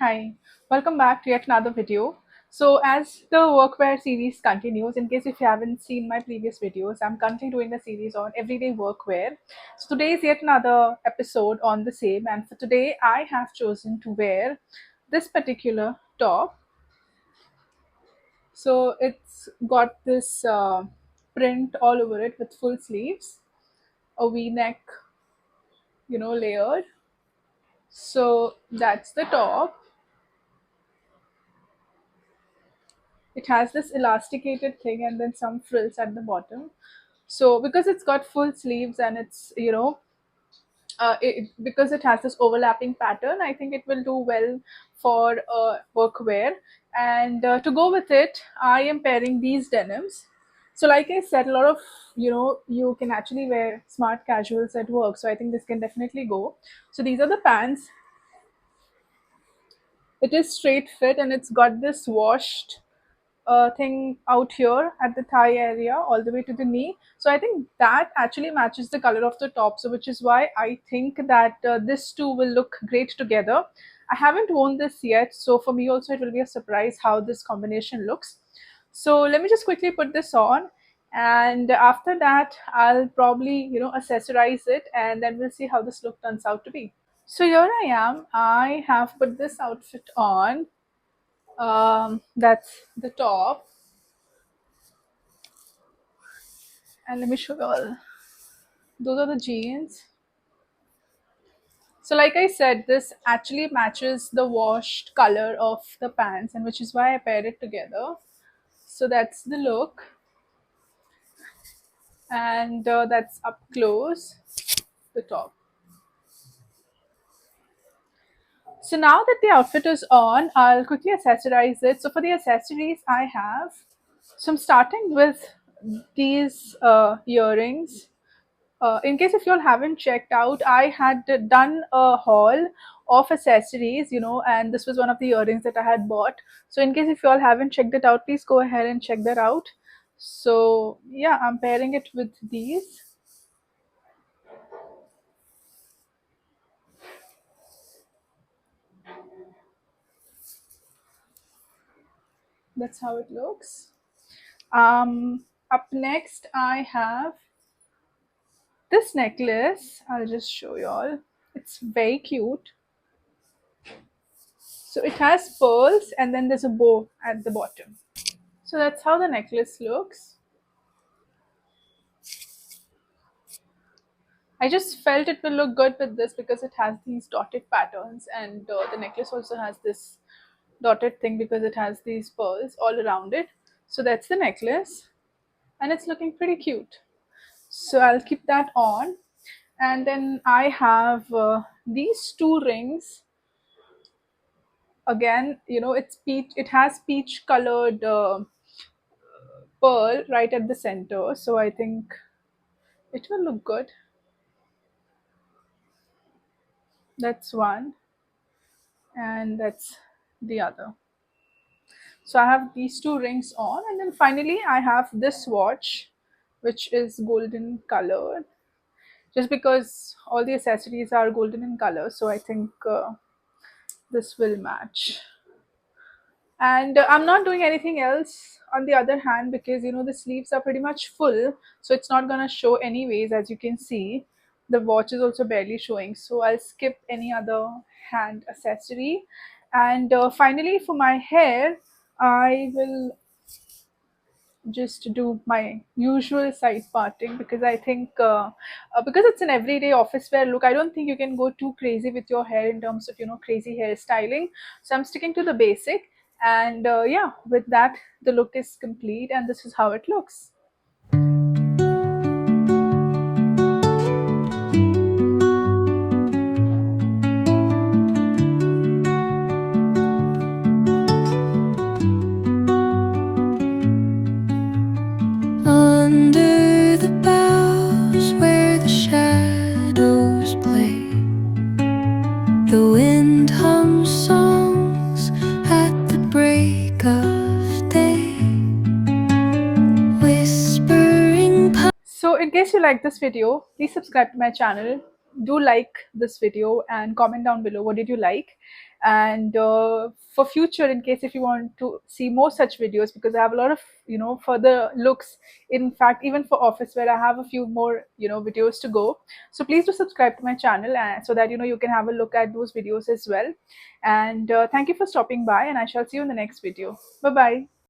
Hi, welcome back to yet another video. So as the workwear series continues, in case if you haven't seen my previous videos, I'm currently doing a series on everyday workwear. So today is yet another episode on the same, and for today I have chosen to wear this particular top. So it's got this print all over it with full sleeves, a V-neck, layered. So that's the top. It has this elasticated thing and then some frills at the bottom. So because it's got full sleeves and it's because it has this overlapping pattern, I think it will do well for workwear. And to go with it, I am pairing these denims. So like I said, a lot of you can actually wear smart casuals at work, so I think this can definitely go. So these are the pants. It is straight fit and it's got this washed thing out here at the thigh area all the way to the knee. So I think that actually matches the color of the top. So which is why I think that this two will look great together. I haven't worn this yet, so for me also it will be a surprise how this combination looks. So let me just quickly put this on, and after that I'll probably accessorize it, and then we'll see how this look turns out to be. So here I am. I have put this outfit on. That's the top, and let me show you all. Those are the jeans. So like I said, this actually matches the washed color of the pants, and which is why I paired it together. So that's the look, and that's up close the top. So now that the outfit is on, I'll quickly accessorize it. So for the accessories I have, so I'm starting with these earrings. In case if you all haven't checked out, I had done a haul of accessories, and this was one of the earrings that I had bought. So in case if you all haven't checked it out, please go ahead and check that out. So yeah, I'm pairing it with these. That's how it looks. Up next, I have this necklace. I'll just show you all. It's very cute. So it has pearls and then there's a bow at the bottom. So that's how the necklace looks. I just felt it will look good with this because it has these dotted patterns, and the necklace also has this dotted thing because it has these pearls all around it. So that's the necklace, and it's looking pretty cute. So I'll keep that on, and then I have these two rings. Again, it's peach. It has peach colored pearl right at the center, so I think it will look good. That's one, and that's the other. So I have these two rings on, and then finally I have this watch, which is golden colored. Just because all the accessories are golden in color, so I think this will match. And I'm not doing anything else on the other hand because the sleeves are pretty much full, so it's not gonna show anyways. As you can see, the watch is also barely showing, so I'll skip any other hand accessory. And finally, for my hair, I will just do my usual side parting because I think because it's an everyday office wear look, I don't think you can go too crazy with your hair in terms of crazy hairstyling. So I'm sticking to the basic, and yeah, with that the look is complete, and this is how it looks. Under the boughs where the shadows play, the wind hums songs at the break of day, whispering. So in case you like this video, please subscribe to my channel, do like this video and comment down below what did you like. And for future, in case if you want to see more such videos, because I have a lot of further looks, in fact even for office where I have a few more videos to go. So please do subscribe to my channel, so that you can have a look at those videos as well. And thank you for stopping by, and I shall see you in the next video. Bye bye.